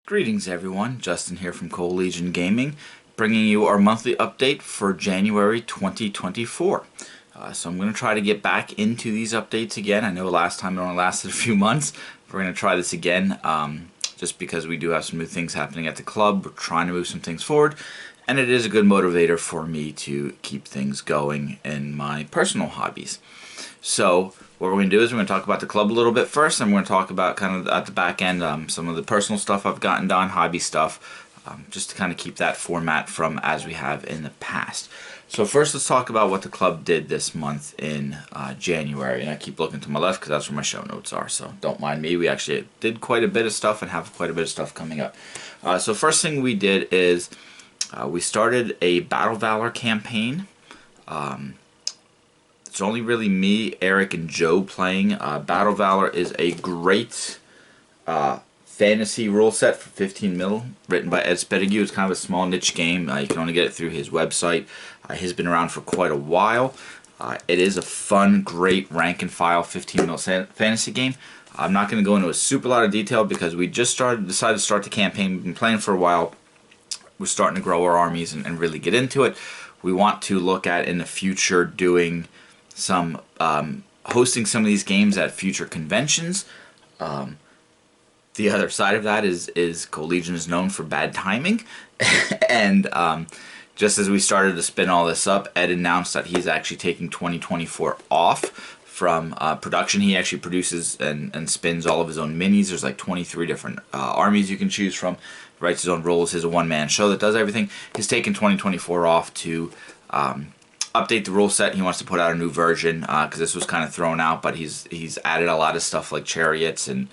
Greetings everyone, Justin here from Coalition Gaming, bringing you our monthly update for January 2024. So I'm going to try to get back into these updates again. I know last time it only lasted a few months. We're going to try this again, just because we do have some new things happening at the club. We're trying to move some things forward, and it is a good motivator for me to keep things going in my personal hobbies. So what we're going to do is we're going to talk about the club a little bit first, and we're going to talk about kind of at the back end some of the personal stuff I've gotten done, hobby stuff, just to kind of keep that format from as we have in the past. So first let's talk about what the club did this month in January, and I keep looking to my left because that's where my show notes are, so don't mind me. We actually did quite a bit of stuff and have quite a bit of stuff coming up. So first thing we did is we started a Battle Valor campaign. It's only really me, Eric, and Joe playing. Battle Valor is a great fantasy rule set for 15 mil, written by Ed Spedigue. It's kind of a small niche game. You can only get it through his website. He's been around for quite a while. It is a fun, great rank and file 15 mil fantasy game. I'm not going to go into a super lot of detail because we just decided to start the campaign. We've been playing for a while. We're starting to grow our armies and really get into it. We want to look at in the future doing some hosting some of these games at future conventions. The other side of that is Coalition is known for bad timing, and just as we started to spin all this up, Ed announced that he's actually taking 2024 off from production. He actually produces and spins all of his own minis. There's like 23 different armies you can choose from. Writes his own roles. He's a one-man show that does everything. He's taken 2024 off to update the rule set. He wants to put out a new version because this was kind of thrown out, but he's added a lot of stuff like chariots and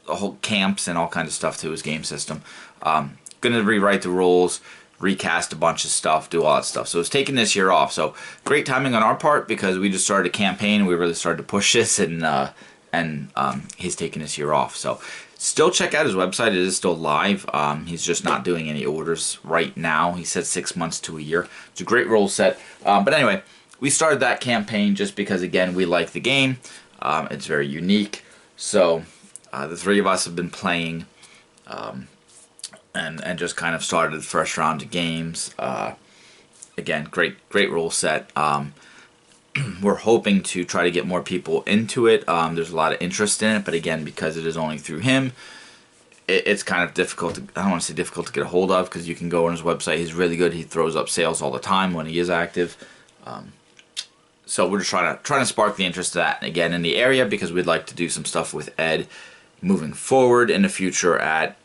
whole camps and all kinds of stuff to his game system. Gonna rewrite the rules, recast a bunch of stuff, do all that stuff. So it's taking this year off. So great timing on our part because we just started a campaign. We really started to push this, and he's taking this year off. So still check out his website. It is still live. He's just not doing any orders right now. He said 6 months to a year. It's a great rule set. But anyway, we started that campaign just because, again, we like the game. It's very unique. So the three of us have been playing and just kind of started the first round of games. Again, great rule set. We're hoping to try to get more people into it. There's a lot of interest in it, but again, because it is only through him, it's kind of difficult to, I don't want to say difficult to get a hold of, because you can go on his website. He's really good. He throws up sales all the time when he is active. So we're just trying to spark the interest of that again in the area, because we'd like to do some stuff with Ed moving forward in the future at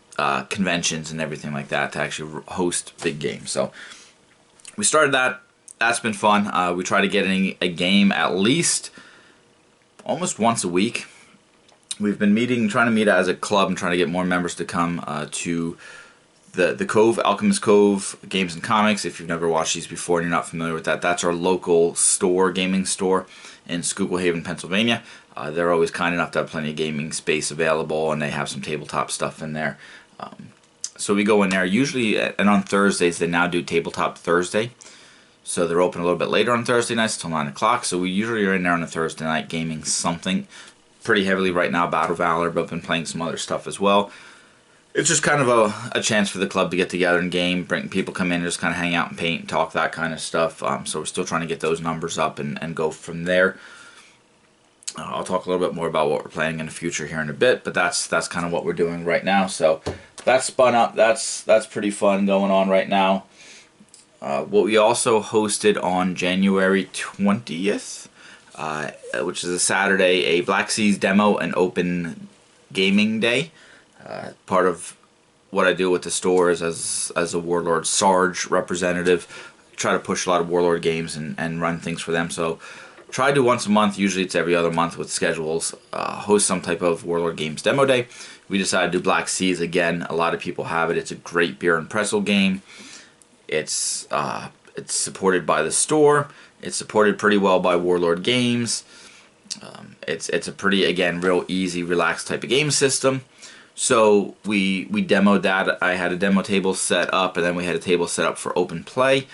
conventions and everything like that to actually host big games. So we started that. That's been fun. We try to get in a game at least almost once a week. We've been trying to meet as a club and trying to get more members to come to the Cove, Alchemist Cove Games and Comics. If you've never watched these before and you're not familiar with that, that's our local store, gaming store in Schuylkill Haven, Pennsylvania. They're always kind enough to have plenty of gaming space available, and they have some tabletop stuff in there. So we go in there usually, and on Thursdays they now do Tabletop Thursday. So they're open a little bit later on Thursday nights until 9 o'clock. So we usually are in there on a Thursday night gaming something pretty heavily right now, Battle Valor, but I've been playing some other stuff as well. It's just kind of a chance for the club to get together and game, bring people come in and just kind of hang out and paint and talk, that kind of stuff. So we're still trying to get those numbers up and go from there. I'll talk a little bit more about what we're planning in the future here in a bit, but that's kind of what we're doing right now. So that's spun up. That's pretty fun going on right now. What we also hosted on January 20th, which is a Saturday, a Black Seas demo and open gaming day. Part of what I do with the store is as a Warlord Sarge representative, try to push a lot of Warlord games and run things for them. So try to do once a month, usually it's every other month with schedules, host some type of Warlord Games demo day. We decided to do Black Seas again. A lot of people have it. It's a great beer and pretzel game. It's supported by the store. It's supported pretty well by Warlord Games. It's a pretty, again, real easy, relaxed type of game system. So we demoed that. I had a demo table set up, and then we had a table set up for open play.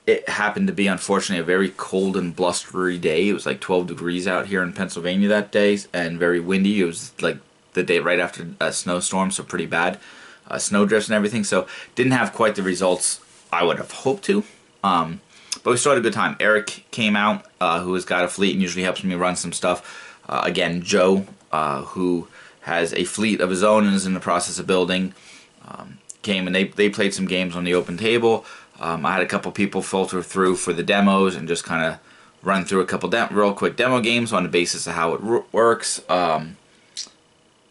It happened to be, unfortunately, a very cold and blustery day. It was like 12 degrees out here in Pennsylvania that day, and very windy. It was like the day right after a snowstorm, so pretty bad. Snow drifts and everything, so didn't have quite the results I would have hoped to. But we still had a good time. Eric came out, who has got a fleet and usually helps me run some stuff. Again, Joe, who has a fleet of his own and is in the process of building, came and they played some games on the open table. I had a couple people filter through for the demos and just kind of run through a couple real quick demo games on the basis of how it works.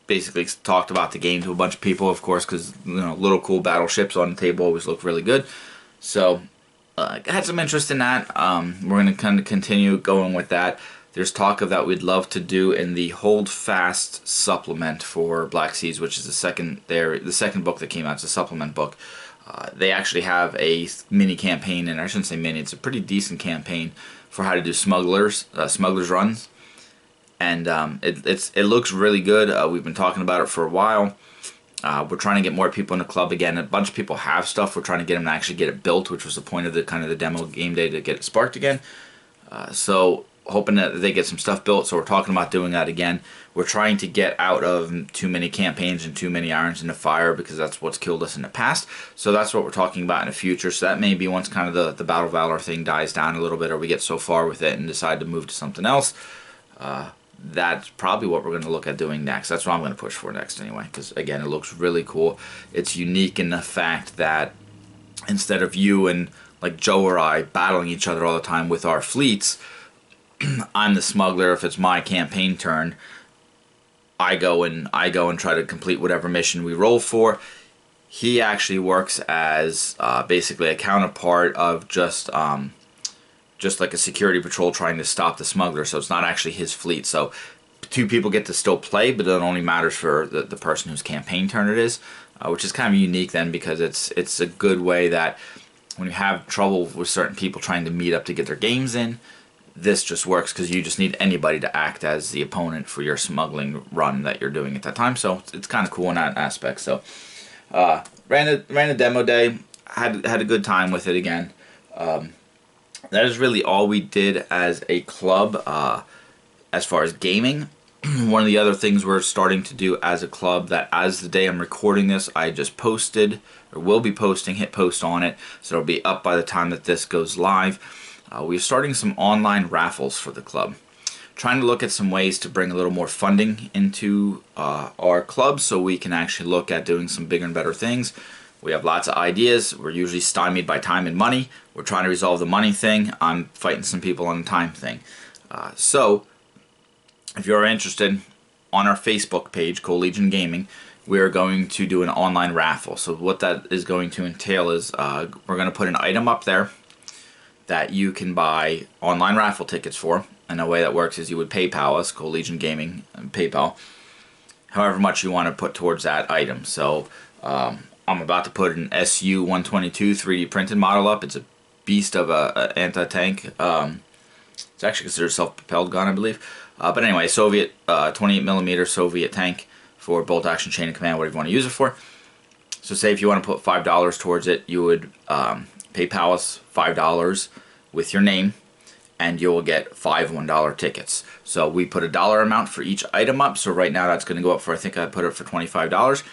Basically talked about the game to a bunch of people, of course, because little cool battleships on the table always look really good. So I had some interest in that. We're going to kind of continue going with that. There's talk of that we'd love to do in the Hold Fast supplement for Black Seas, which is the second book that came out. It's a supplement book. They actually have a mini campaign, and I shouldn't say mini, it's a pretty decent campaign for how to do smugglers runs. And it looks really good. We've been talking about it for a while. We're trying to get more people in the club again. A bunch of people have stuff. We're trying to get them to actually get it built, which was the point of the demo game day, to get it sparked again. So hoping that they get some stuff built. So we're talking about doing that again. We're trying to get out of too many campaigns and too many irons in the fire, because that's what's killed us in the past. So that's what we're talking about in the future. So that may be once kind of the Battle Valor thing dies down a little bit, or we get so far with it and decide to move to something else. That's probably what we're going to look at doing next. That's what I'm going to push for next anyway, because again, it looks really cool. It's unique in the fact that instead of you and like Joe or I battling each other all the time with our fleets, I'm the smuggler. If it's my campaign turn, I go and try to complete whatever mission we roll for. He actually works as basically a counterpart of just like a security patrol trying to stop the smuggler. So it's not actually his fleet. So two people get to still play, but it only matters for the person whose campaign turn it is, which is kind of unique then, because it's a good way that when you have trouble with certain people trying to meet up to get their games in, this just works because you just need anybody to act as the opponent for your smuggling run that you're doing at that time. So it's kind of cool in that aspect. So ran a demo day, had a good time with it again. That is really all we did as a club as far as gaming. One of the other things we're starting to do as a club, that as the day I'm recording this, I just posted, or will be posting, hit post on it, so it'll be up by the time that this goes live. We're starting some online raffles for the club. Trying to look at some ways to bring a little more funding into our club, so we can actually look at doing some bigger and better things. We have lots of ideas. We're usually stymied by time and money. We're trying to resolve the money thing. I'm fighting some people on the time thing. So if you're interested, on our Facebook page, Cold Legion Gaming, we're going to do an online raffle. So what that is going to entail is we're going to put an item up there that you can buy online raffle tickets for. And the way that works is you would PayPal us, Cold Legion Gaming, and PayPal, however much you want to put towards that item. So I'm about to put an SU-122 3D printed model up. It's a beast of a anti-tank. It's actually considered a self-propelled gun, I believe. But anyway, Soviet 28mm Soviet tank for bolt action, chain of command, whatever you want to use it for. So say if you want to put $5 towards it, you would PayPal us $5 with your name, and you'll get 5 $1 tickets. So we put a dollar amount for each item up. So right now that's going to go up for, I think I put it for $25.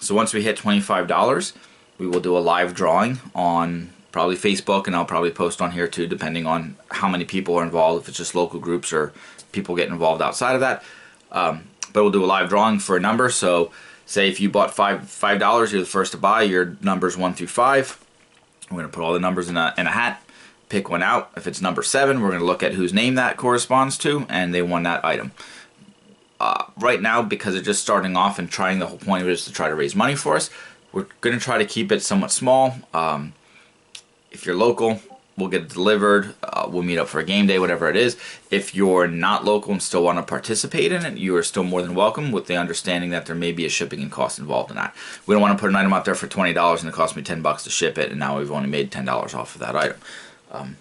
So once we hit $25, we will do a live drawing on probably Facebook, and I'll probably post on here too, depending on how many people are involved, if it's just local groups or people getting involved outside of that. But we'll do a live drawing for a number. So say if you bought $5, you're the first to buy, your numbers 1 through 5. We're going to put all the numbers in a hat, pick one out. If it's number 7, we're going to look at whose name that corresponds to, and they won that item. Right now, because it's just starting off and trying, the whole point of it is to try to raise money for us, we're going to try to keep it somewhat small. If you're local, we'll get it delivered. We'll meet up for a game day, whatever it is. If you're not local and still want to participate in it, you are still more than welcome, with the understanding that there may be a shipping and cost involved in that. We don't want to put an item out there for $20 and it cost me $10 to ship it, and now we've only made $10 off of that item.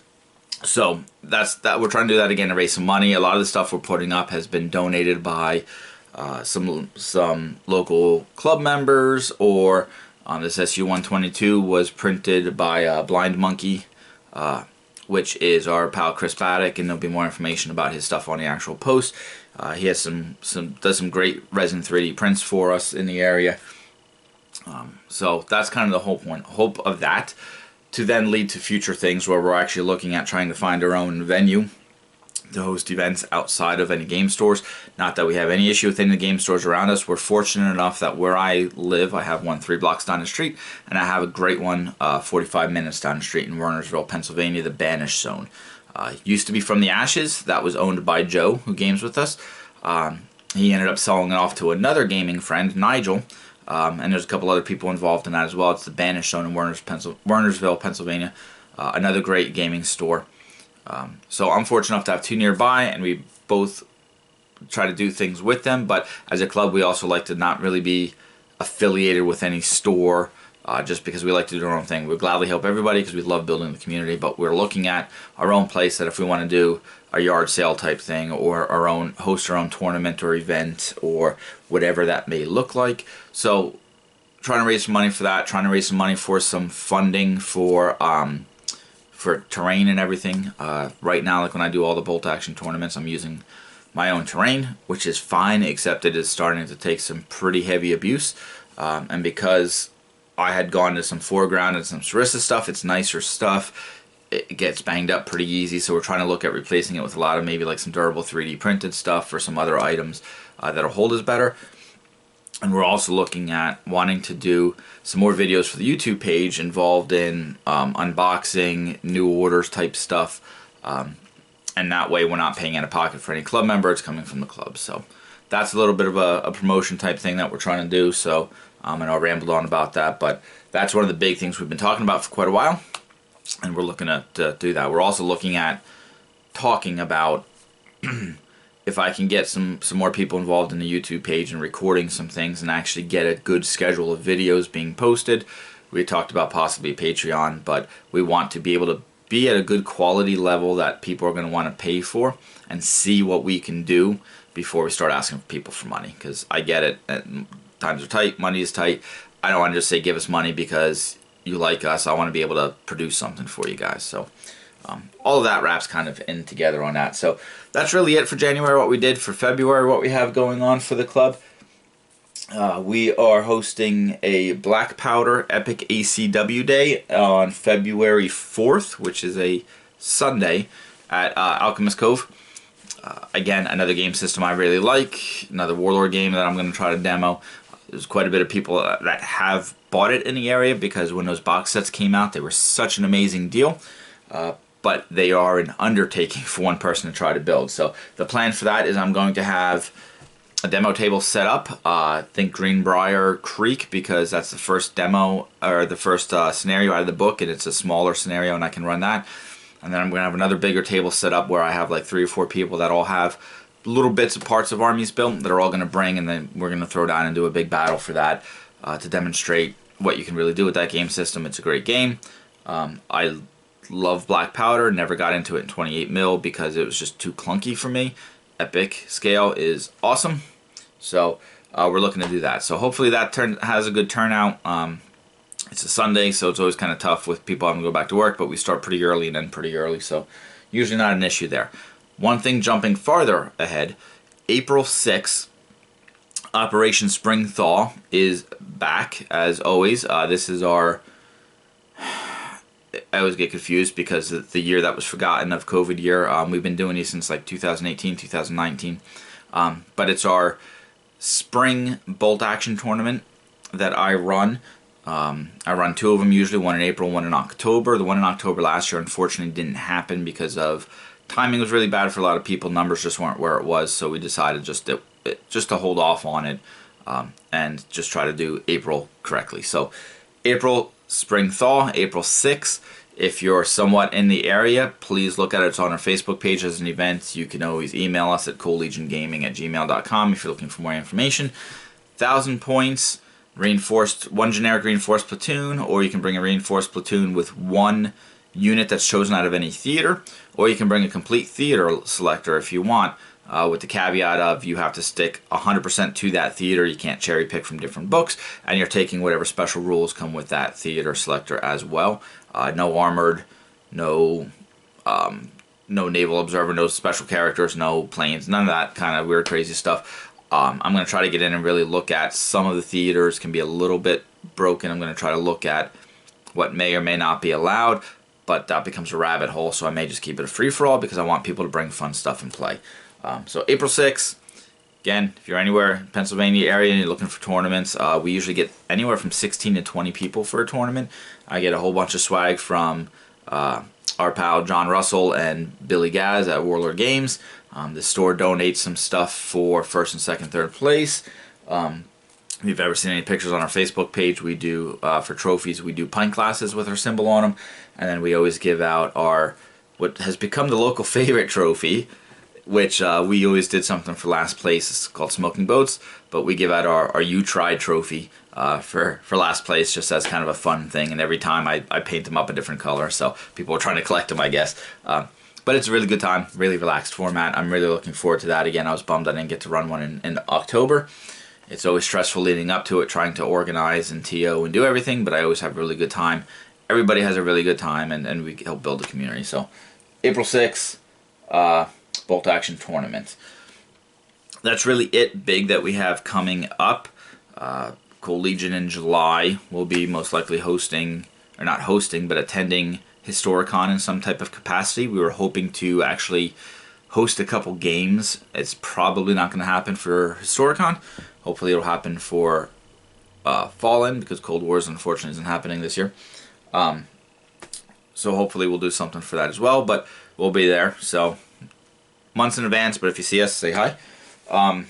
So that's that. We're trying to do that again to raise some money. A lot of the stuff we're putting up has been donated by some local club members, or this SU-122 was printed by Blind Monkey which is our pal Chris Baddock, and there'll be more information about his stuff on the actual post. He has does some great resin 3D prints for us in the area. So that's kind of the whole point, hope of that, to then lead to future things where we're actually looking at trying to find our own venue to host events outside of any game stores. Not that we have any issue with any of the game stores around us. We're fortunate enough that where I live, I have one 3 blocks down the street, and I have a great one 45 minutes down the street in Wernersville, Pennsylvania, the Banished Zone. Used to be From the Ashes. That was owned by Joe, who games with us. He ended up selling it off to another gaming friend, Nigel, and there's a couple other people involved in that as well. It's the Banished Zone in Wernersville, Pennsylvania. Another great gaming store. So I'm fortunate enough to have 2 nearby, and we both try to do things with them, but as a club we also like to not really be affiliated with any store, just because we like to do our own thing. We'll gladly help everybody because we love building the community, but we're looking at our own place that if we want to do a yard sale type thing, or host our own tournament or event, or whatever that may look like. So trying to raise some money for that, trying to raise some money for some funding for terrain and everything. Right now, like when I do all the bolt action tournaments, I'm using my own terrain, which is fine, except it is starting to take some pretty heavy abuse. And because I had gone to some foreground and some Sarissa stuff, it's nicer stuff. It gets banged up pretty easy, so we're trying to look at replacing it with a lot of maybe like some durable 3D printed stuff or some other items that'll hold us better. And we're also looking at wanting to do some more videos for the YouTube page involved in unboxing, new orders type stuff. And that way we're not paying out of pocket for any club member, it's coming from the club. So that's a little bit of a promotion type thing that we're trying to do. So and I rambled on about that, but that's one of the big things we've been talking about for quite a while. And we're looking to do that. We're also looking at talking about if I can get some more people involved in the YouTube page and recording some things and actually get a good schedule of videos being posted. We talked about possibly Patreon, but we want to be able to be at a good quality level that people are going to want to pay for, and see what we can do before we start asking people for money. Because I get it, times are tight, money is tight. I don't want to just say give us money because you like us. I want to be able to produce something for you guys. So all of that wraps kind of in together on that. So that's really it for January, what we did. For February, what we have going on for the club. We are hosting a Black Powder Epic ACW Day on February 4th, which is a Sunday at Alchemist Cove. Again, another game system I really like, another Warlord game that I'm going to try to demo. There's quite a bit of people that have bought it in the area because when those box sets came out, they were such an amazing deal. But they are an undertaking for one person to try to build. So the plan for that is I'm going to have a demo table set up. I think Greenbrier Creek, because that's the first demo, or the first scenario out of the book, and it's a smaller scenario and I can run that. And then I'm going to have another bigger table set up where I have like 3 or 4 people that all have little bits of parts of armies built that are all going to bring, and then we're going to throw down and do a big battle for that to demonstrate what you can really do with that game system. It's a great game. I love Black Powder, never got into it in 28 mil because it was just too clunky for me. Epic scale is awesome, so we're looking to do that. So hopefully that has a good turnout. It's a Sunday, so it's always kind of tough with people having to go back to work, but we start pretty early and end pretty early, so usually not an issue there. One thing jumping farther ahead, April 6th, Operation Spring Thaw is back, as always. This is our... I always get confused because the year that was forgotten of COVID year. We've been doing these since like 2018, 2019. But it's our spring bolt action tournament that I run. I run 2 of them usually, one in April, one in October. The one in October last year unfortunately didn't happen because of timing was really bad for a lot of people. Numbers just weren't where it was, so we decided just to hold off on it and just try to do April correctly. So April Spring Thaw, April 6th. If you're somewhat in the area, please look at it. It's on our Facebook page as an event. You can always email us at coollegiongaming@gmail.com if you're looking for more information. 1,000 points, reinforced, 1 generic reinforced platoon, or you can bring a reinforced platoon with 1 unit that's chosen out of any theater, or you can bring a complete theater selector if you want, with the caveat of you have to stick 100% to that theater. You can't cherry pick from different books, and you're taking whatever special rules come with that theater selector as well. No armored, no No naval observer, no special characters, no planes, none of that kind of weird crazy stuff. I'm going to try to get in and really look at some of the theaters can be a little bit broken. I'm going to try to look at what may or may not be allowed, but that becomes a rabbit hole, so I may just keep it a free-for-all because I want people to bring fun stuff and play. So April 6th, again, if you're anywhere in Pennsylvania area and you're looking for tournaments, we usually get anywhere from 16 to 20 people for a tournament. I get a whole bunch of swag from our pal John Russell and Billy Gaz at Warlord Games. The store donates some stuff for first and second, third place. If you've ever seen any pictures on our Facebook page, we do, for trophies, we do pint glasses with our symbol on them. And then we always give out our, what has become the local favorite trophy, which we always did something for last place. It's called Smoking Boats. But we give out our You Tried trophy for last place, just as kind of a fun thing. And every time I paint them up a different color, so people are trying to collect them, I guess. But it's a really good time, really relaxed format. I'm really looking forward to that. Again, I was bummed I didn't get to run one in October. It's always stressful leading up to it, trying to organize and TO and do everything, but I always have a really good time. Everybody has a really good time, and we help build a community. So, April 6th, Bolt Action Tournament. That's really it big that we have coming up. Cold Legion in July will be most likely hosting, or not hosting, but attending Historicon in some type of capacity. We were hoping to actually host a couple games. It's probably not going to happen for Historicon. Hopefully it'll happen for Fallen, because Cold Wars unfortunately isn't happening this year. So hopefully we'll do something for that as well, but we'll be there. So months in advance, but if you see us, say hi. But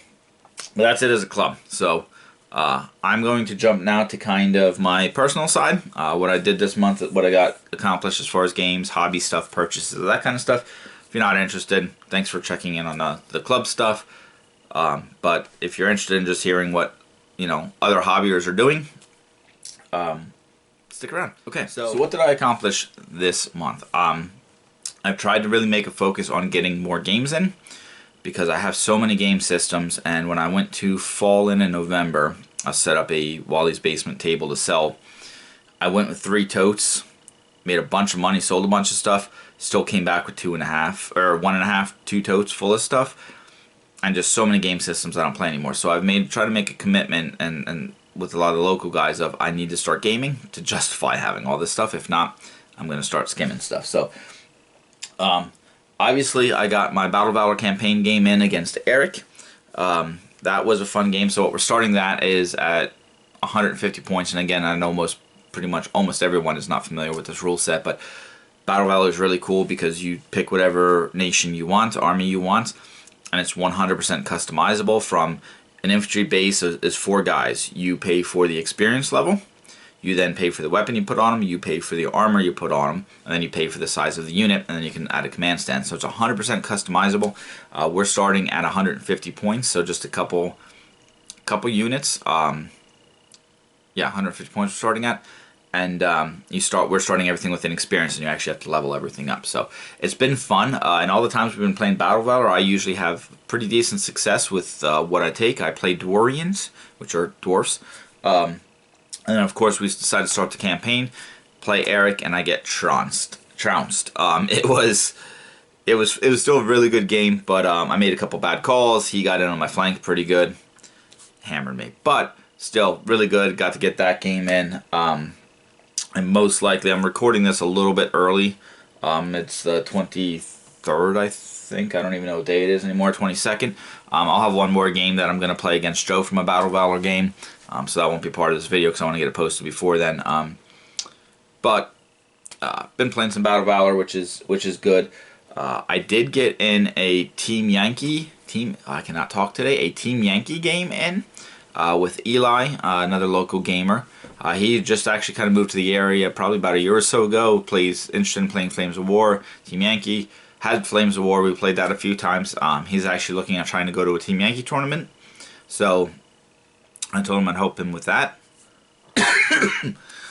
that's it as a club. So I'm going to jump now to kind of my personal side. What I did this month, what I got accomplished as far as games, hobby stuff, purchases, that kind of stuff. If you're not interested, thanks for checking in on the club stuff. But if you're interested in just hearing what, you know, other hobbyers are doing, stick around. Okay, so what did I accomplish this month? I've tried to really make a focus on getting more games in, because I have so many game systems, and when I went to Fallen in November, I set up a Wally's Basement table to sell. I went with 3 totes, made a bunch of money, sold a bunch of stuff, still came back with 2.5, or 1.5, 2 totes full of stuff, and just so many game systems I don't play anymore. So I've tried to make a commitment, and with a lot of the local guys, of I need to start gaming to justify having all this stuff. If not, I'm going to start skimming stuff. So, obviously, I got my Battle Valor campaign game in against Eric. That was a fun game. So what we're starting that is at 150 points. And again, I know pretty much almost everyone is not familiar with this rule set, but Battle Valor is really cool because you pick whatever nation you want, army you want, and it's 100% customizable. From an infantry base is 4 guys. You pay for the experience level. You then pay for the weapon you put on them, you pay for the armor you put on them, and then you pay for the size of the unit, and then you can add a command stand. So it's 100% customizable. We're starting at 150 points, so just a couple units. Yeah, 150 points we're starting at. And we're starting everything with an experience, and you actually have to level everything up. So it's been fun, and all the times we've been playing Battle Valor, I usually have pretty decent success with what I take. I play Dwarians, which are dwarfs. And then, of course, we decided to start the campaign, play Eric, and I get trounced. It was still a really good game, but I made a couple bad calls. He got in on my flank pretty good, hammered me, but still really good. Got to get that game in. And most likely, I'm recording this a little bit early. It's the 23rd, I think. I don't even know what day it is anymore. 22nd. I'll have one more game that I'm going to play against Joe from a Battle Valor game. So that won't be part of this video because I want to get it posted before then. But been playing some Battle Valor, which is good. I did get in a Team Yankee game in with Eli, another local gamer. He just actually kind of moved to the area probably about a year or so ago. Interested in playing Flames of War. Team Yankee had Flames of War. We played that a few times. He's actually looking at trying to go to a Team Yankee tournament. So I told him I'd help him with that.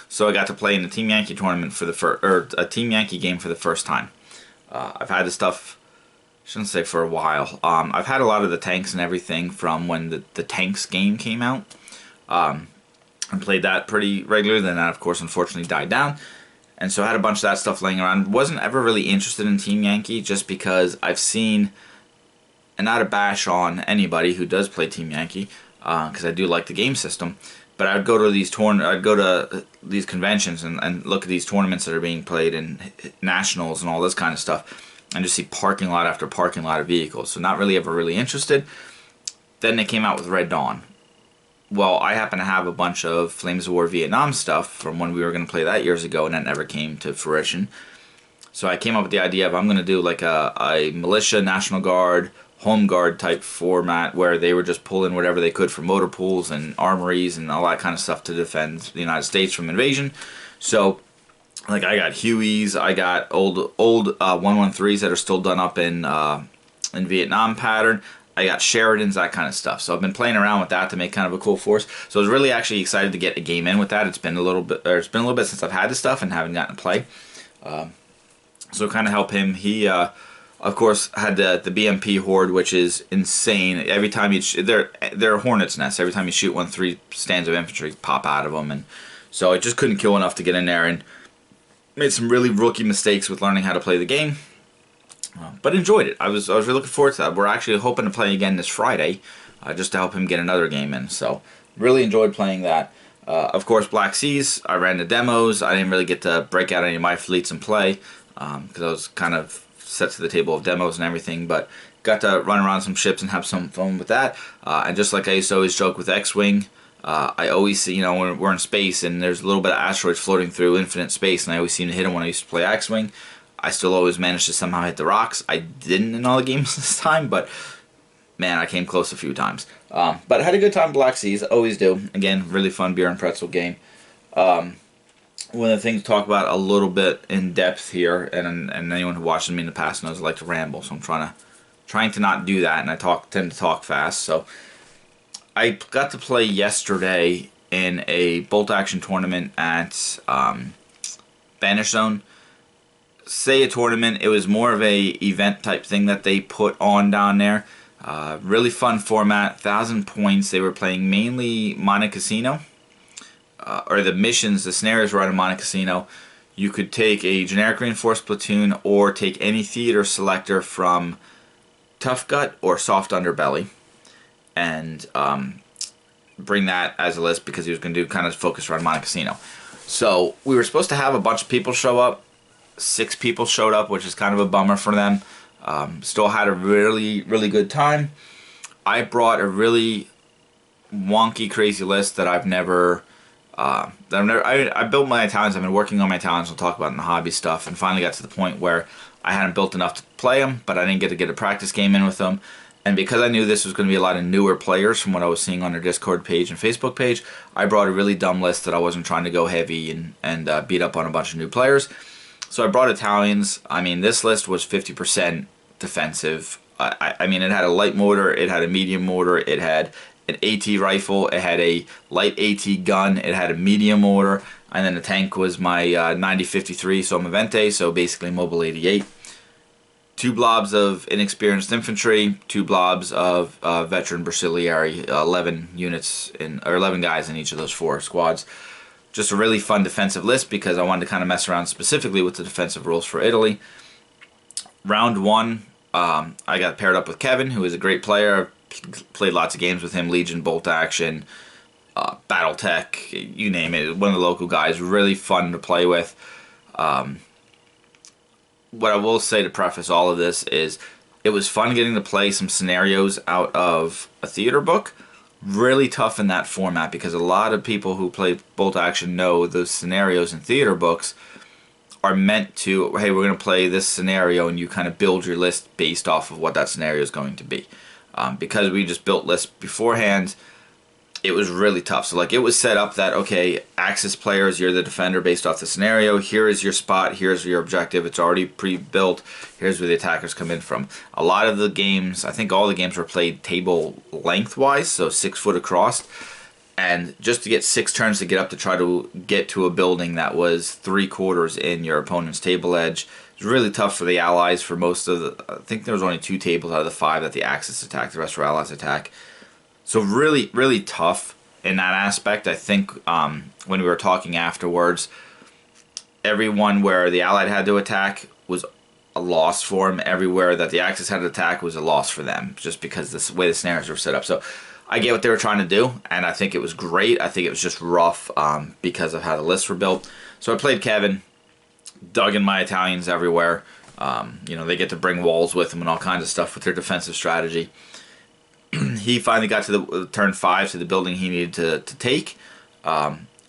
So I got to play in the Team Yankee tournament for a Team Yankee game for the first time. I've had this stuff, I shouldn't say for a while. I've had a lot of the tanks and everything from when the tanks game came out. I played that pretty regularly. Then that, of course, unfortunately died down. And so I had a bunch of that stuff laying around. Wasn't ever really interested in Team Yankee just because I've seen, and not a bash on anybody who does play Team Yankee, because I do like the game system. But I'd go to these conventions and look at these tournaments that are being played in nationals and all this kind of stuff, and just see parking lot after parking lot of vehicles. So not really ever really interested. Then they came out with Red Dawn. Well, I happen to have a bunch of Flames of War Vietnam stuff from when we were going to play that years ago, and that never came to fruition. So I came up with the idea of I'm going to do like a militia, National Guard, Home Guard type format where they were just pulling whatever they could from motor pools and armories and all that kind of stuff to defend the United States from invasion. So, like, I got Hueys, I got old 113s that are still done up in Vietnam pattern. I got Sheridans, that kind of stuff. So I've been playing around with that to make kind of a cool force. So I was really actually excited to get a game in with that. It's been a little bit since I've had this stuff and haven't gotten to play. So kind of help him. He of course had the BMP horde, which is insane. Every time they're a hornet's nest. Every time you shoot one, 3 stands of infantry pop out of them, and so I just couldn't kill enough to get in there, and made some really rookie mistakes with learning how to play the game. But enjoyed it. I was really looking forward to that. We're actually hoping to play again this Friday, just to help him get another game in. So really enjoyed playing that. Of course, Black Seas. I ran the demos. I didn't really get to break out any of my fleets and play because I was kind of set to the table of demos and everything. But got to run around some ships and have some fun with that. And just like I used to always joke with X-Wing, I always see, when we're in space and there's a little bit of asteroids floating through infinite space, and I always seem to hit them when I used to play X-Wing. I still always managed to somehow hit the rocks. I didn't in all the games this time, but man, I came close a few times. But I had a good time Black Seas, always do. Again, really fun beer and pretzel game. One of the things to talk about a little bit in depth here, and anyone who watches me in the past knows I like to ramble, so I'm trying to not do that, and I tend to talk fast. So I got to play yesterday in a bolt action tournament at Banish Zone. Say a tournament, it was more of a event type thing that they put on down there. Really fun format, 1,000 points. They were playing mainly Mana Casino, or the missions, the scenarios were out of Mana Casino. You could take a generic reinforced platoon or take any theater selector from Tough Gut or Soft Underbelly and bring that as a list because he was going to do kind of focus around Mana Casino. So we were supposed to have a bunch of people show up. 6 people showed up, which is kind of a bummer for them. Still had a really, really good time. I brought a really wonky, crazy list that I built my talents. I've been working on my talents. We'll talk about it in the hobby stuff, and finally got to the point where I hadn't built enough to play them, but I didn't get a practice game in with them. And because I knew this was going to be a lot of newer players from what I was seeing on their Discord page and Facebook page, I brought a really dumb list that I wasn't trying to go heavy and beat up on a bunch of new players. So I brought Italians. I mean, this list was 50% defensive. I mean, it had a light mortar, it had a medium mortar, it had an AT rifle, it had a light AT gun, it had a medium mortar, and then the tank was my 9053 Somavente, so basically Mobile 88. 2 blobs of inexperienced infantry, 2 blobs of veteran Braciliari, 11 guys in each of those 4 squads. Just a really fun defensive list because I wanted to kind of mess around specifically with the defensive rules for Italy. Round 1, I got paired up with Kevin, who is a great player. I've played lots of games with him, Legion, Bolt Action, Battletech, you name it. One of the local guys, really fun to play with. What I will say to preface all of this is it was fun getting to play some scenarios out of a theater book. Really tough in that format because a lot of people who play bolt action know those scenarios in theater books are meant to, hey, we're going to play this scenario, and you kind of build your list based off of what that scenario is going to be. Because we just built lists beforehand, it was really tough. So like it was set up that, okay, Axis players, you're the defender based off the scenario. Here is your spot. Here's your objective. It's already pre-built. Here's where the attackers come in from. A lot of the games, I think all the games were played table lengthwise, so 6 foot across. And just to get 6 turns to get up to try to get to a building that was 3/4 in your opponent's table edge. It was really tough for the Allies for most of the, I think there was only 2 tables out of the 5 that the Axis attacked, the rest were Allies attack. So really, really tough in that aspect. I think when we were talking afterwards, everyone where the Allied had to attack was a loss for him. Everywhere that the Axis had to attack was a loss for them, just because this way the snares were set up. So I get what they were trying to do, and I think it was great. I think it was just rough because of how the lists were built. So I played Kevin, dug in my Italians everywhere. You know, they get to bring walls with them and all kinds of stuff with their defensive strategy. He finally got to the turn 5 to the building he needed to take.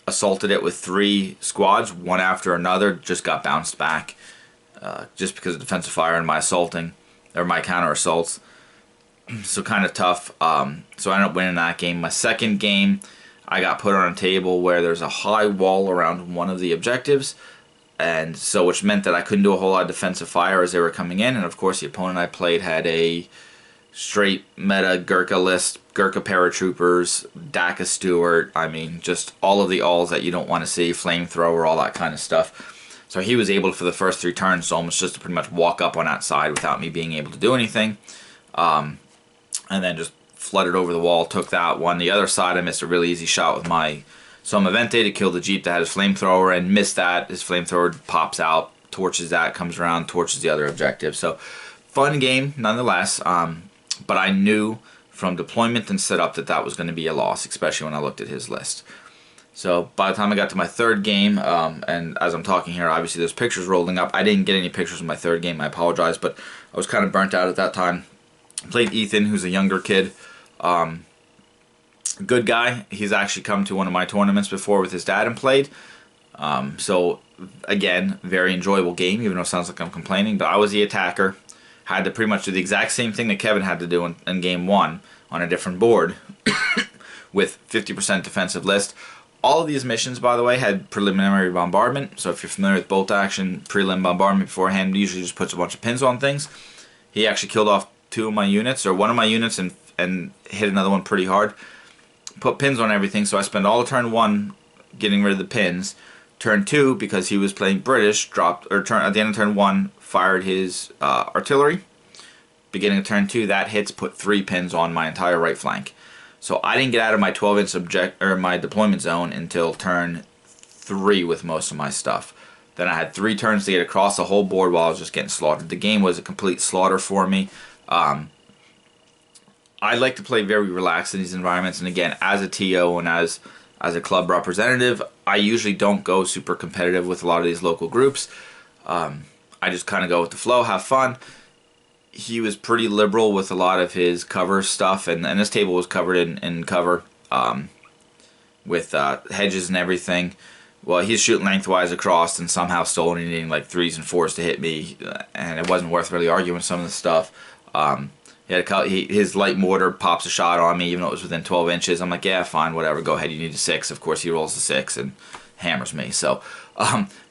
Assaulted it with 3 squads, one after another, just got bounced back. Just because of defensive fire and my assaulting, or my counter assaults. So kind of tough. So I ended up winning that game. My second game, I got put on a table where there's a high wall around one of the objectives, and so which meant that I couldn't do a whole lot of defensive fire as they were coming in. And of course, the opponent I played had a straight meta Gurkha list, Gurkha paratroopers, Daka Stewart. I mean, just all of the alls that you don't want to see, flamethrower, all that kind of stuff. So he was able for the first 3 turns almost just to pretty much walk up on that side without me being able to do anything. And then just flooded over the wall, took that one. The other side, I missed a really easy shot with my Somavente to kill the Jeep that had his flamethrower, and missed that. His flamethrower pops out, torches that, comes around, torches the other objective. So fun game nonetheless. But I knew from deployment and setup that that was going to be a loss, especially when I looked at his list. So by the time I got to my third game, and as I'm talking here, obviously there's pictures rolling up. I didn't get any pictures of my third game, I apologize, but I was kind of burnt out at that time. Played Ethan, who's a younger kid. Good guy. He's actually come to one of my tournaments before with his dad and played. So again, very enjoyable game, even though it sounds like I'm complaining. But I was the attacker. Had to pretty much do the exact same thing that Kevin had to do in game 1 on a different board with 50% defensive list. All of these missions, by the way, had preliminary bombardment. So if you're familiar with bolt action, prelim bombardment beforehand usually just puts a bunch of pins on things. He actually killed off 2 of my units, or one of my units, and hit another one pretty hard. Put pins on everything, so I spent all of turn 1 getting rid of the pins. Turn 2, because he was playing British, dropped, or at the end of turn 1, fired his artillery. Beginning of turn 2, that hits, put 3 pins on my entire right flank. So I didn't get out of my 12-inch my deployment zone until turn 3 with most of my stuff. Then I had 3 turns to get across the whole board while I was just getting slaughtered. The game was a complete slaughter for me. I like to play very relaxed in these environments, and again, as a TO and as a club representative, I usually don't go super competitive with a lot of these local groups. I just kind of go with the flow, have fun. He was pretty liberal with a lot of his cover stuff, and this table was covered in cover with hedges and everything. Well, he's shooting lengthwise across and somehow still needing like 3s and 4s to hit me, and it wasn't worth really arguing some of the stuff. His light mortar pops a shot on me even though it was within 12 inches. I'm like, yeah, fine, whatever, go ahead, you need a 6. Of course, he rolls a 6 and hammers me. So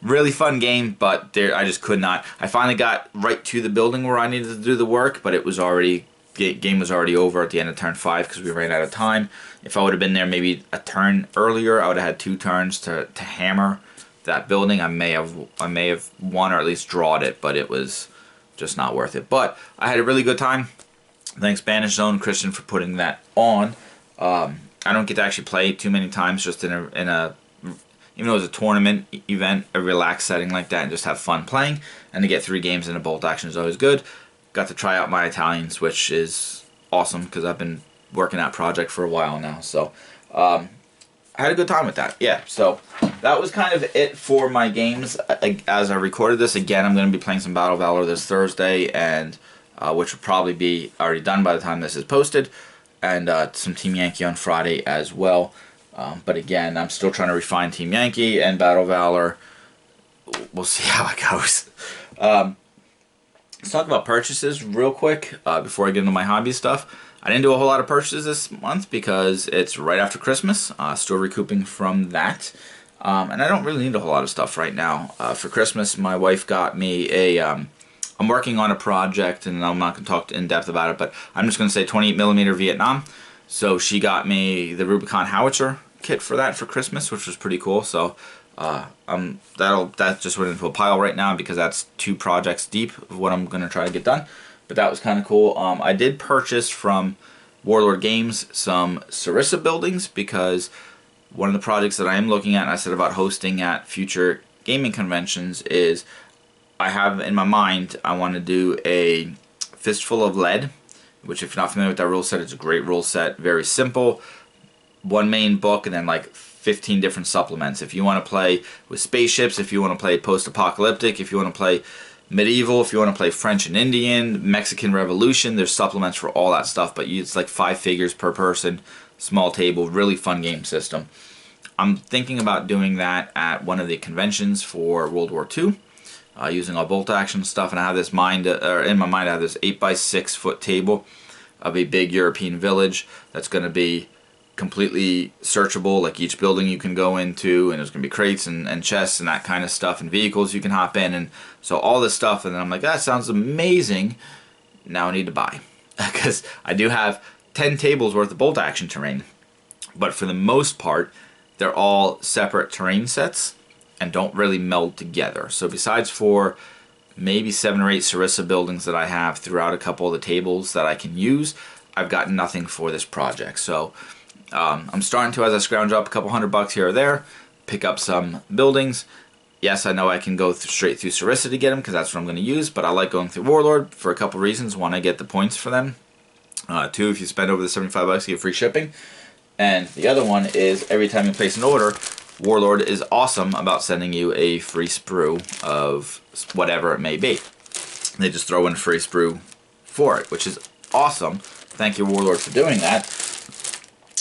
really fun game, but I just could not. I finally got right to the building where I needed to do the work, but it was already, game was already over at the end of turn 5 because we ran out of time. If I would have been there maybe a turn earlier, I would have had 2 turns to hammer that building. I may have won or at least drawed it, but it was just not worth it. But I had a really good time. Thanks Spanish Zone Christian for putting that on. I don't get to actually play too many times, just in a even though it was a tournament event, a relaxed setting like that, and just have fun playing. And to get 3 games in a bolt action is always good. Got to try out my Italians, which is awesome because I've been working that project for a while now. So I had a good time with that. Yeah, so that was kind of it for my games. As I recorded this, again, I'm going to be playing some Battle Valor this Thursday, and which will probably be already done by the time this is posted, and some Team Yankee on Friday as well. But again, I'm still trying to refine Team Yankee and Battle Valor. We'll see how it goes. Let's talk about purchases real quick before I get into my hobby stuff. I didn't do a whole lot of purchases this month because it's right after Christmas. Still recouping from that. And I don't really need a whole lot of stuff right now. For Christmas, my wife got me a... I'm working on a project, and I'm not going to talk in depth about it, but I'm just going to say 28mm Vietnam. So she got me the Rubicon Howitzer kit for that for Christmas, which was pretty cool. So that just went into a pile right now because that's 2 projects deep of what I'm going to try to get done. But that was kind of cool. I did purchase from Warlord Games some Sarissa buildings because one of the projects that I am looking at, and I said about hosting at future gaming conventions is I have in my mind I want to do a Fistful of Lead, which if you're not familiar with that rule set, it's a great rule set, very simple. One main book and then like 15 different supplements. If you want to play with spaceships, if you want to play post-apocalyptic, if you want to play medieval, if you want to play French and Indian, Mexican Revolution, there's supplements for all that stuff, but it's like 5 figures per person, small table, really fun game system. I'm thinking about doing that at one of the conventions for World War II, using all bolt action stuff, and I have this in my mind I have this 8x6 foot table of a big European village that's going to be completely searchable. Like each building you can go into, and there's going to be crates and chests and that kind of stuff, and vehicles you can hop in, and so all this stuff. And then I'm like, that sounds amazing. Now I need to buy, because I do have 10 tables worth of bolt action terrain, but for the most part they're all separate terrain sets and don't really meld together. So besides for maybe 7 or 8 Sarissa buildings that I have throughout a couple of the tables that I can use, I've got nothing for this project. So I'm starting to, as I scrounge up a couple $100 here or there, pick up some buildings. Yes, I know I can go straight through Sarissa to get them because that's what I'm going to use, but I like going through Warlord for a couple reasons. One, I get the points for them. 2, if you spend over the $75, you get free shipping. And the other one is every time you place an order, Warlord is awesome about sending you a free sprue of whatever it may be. They just throw in a free sprue for it, which is awesome. Thank you, Warlord, for doing that.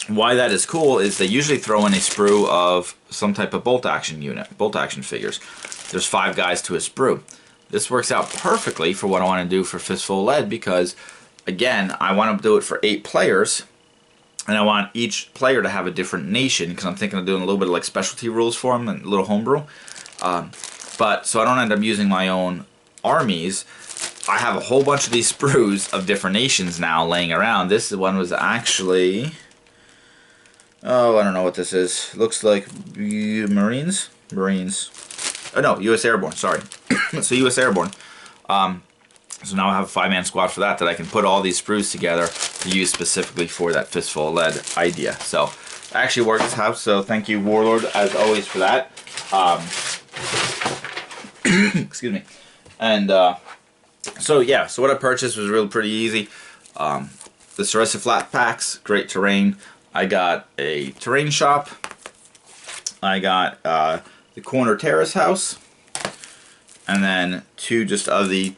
Why that is cool is they usually throw in a sprue of some type of bolt action unit, bolt action figures. There's 5 guys to a sprue. This works out perfectly for what I want to do for Fistful of Lead because, again, I want to do it for 8 players. And I want each player to have a different nation because I'm thinking of doing a little bit of like specialty rules for them and a little homebrew. But so I don't end up using my own armies. I have a whole bunch of these sprues of different nations now laying around. This one was actually, oh, I don't know what this is. Looks like Marines. Oh no, U.S. Airborne. Sorry. So U.S. Airborne. So now I have a 5-man squad for that I can put all these sprues together to use specifically for that Fistful of Lead idea. So it actually works out, so thank you, Warlord, as always, for that. Excuse me. And so yeah, so what I purchased was really pretty easy. The Sarissa flat packs, great terrain. I got a terrain shop. I got the corner terrace house. And then 2 just of the